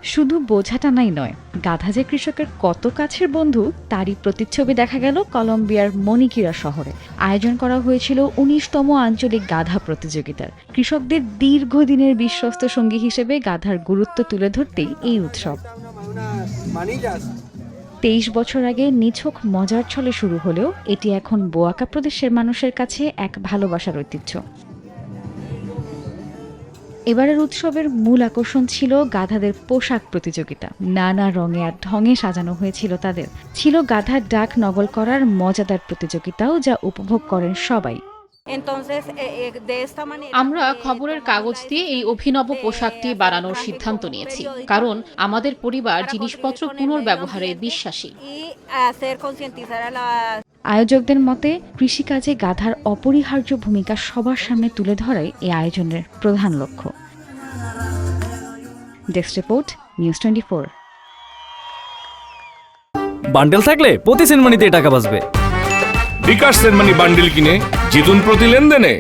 শুধু বোঝা টানাই নয়, গাধা যে কৃষকের কত কাছের বন্ধু তারই প্রতিচ্ছবি দেখা গেল কলম্বিয়ার মনিকিরা শহরে। আয়োজন করা হয়েছিল ১৯তম আঞ্চলিক গাধা প্রতিযোগিতার। কৃষকদের দীর্ঘদিনের বিশ্বস্ত সঙ্গী হিসেবে গাধার গুরুত্ব তুলে ধরতেই এই উৎসব। ২৩ বছর আগে নিছক মজার ছলে শুরু হলেও এটি এখন বোয়াকা প্রদেশের মানুষের কাছে এক ভালোবাসার ঐতিহ্য। এবারের উৎসবের মূল আকর্ষণ ছিল গাধাদের পোশাক প্রতিযোগিতা। নানা রঙে আর ঢঙে সাজানো হয়েছিল তাদের। ছিল গাধার ডাক নকল করার মজাদার প্রতিযোগিতাও, যা উপভোগ করেন সবাই। আমরা খবরের কাগজ দিয়ে এই অভিনব পোশাকটি বানানোর সিদ্ধান্ত নিয়েছি, কারণ আমাদের পরিবার জিনিসপত্র পুনর্ব্যবহারে বিশ্বাসী। আয়োজকদের মতে কৃষিকাজে গাধার অপরিহার্য ভূমিকা সবার সামনে তুলে ধরাই এই আয়োজনের প্রধান লক্ষ্য। Desk report, news 24। বান্ডেল থাকলে প্রতি সেনমানিতে টাকা বাঁচবে। বিকাশ সেনমানি বান্ডিল কিনে জিতুন প্রতি লেনদেনে।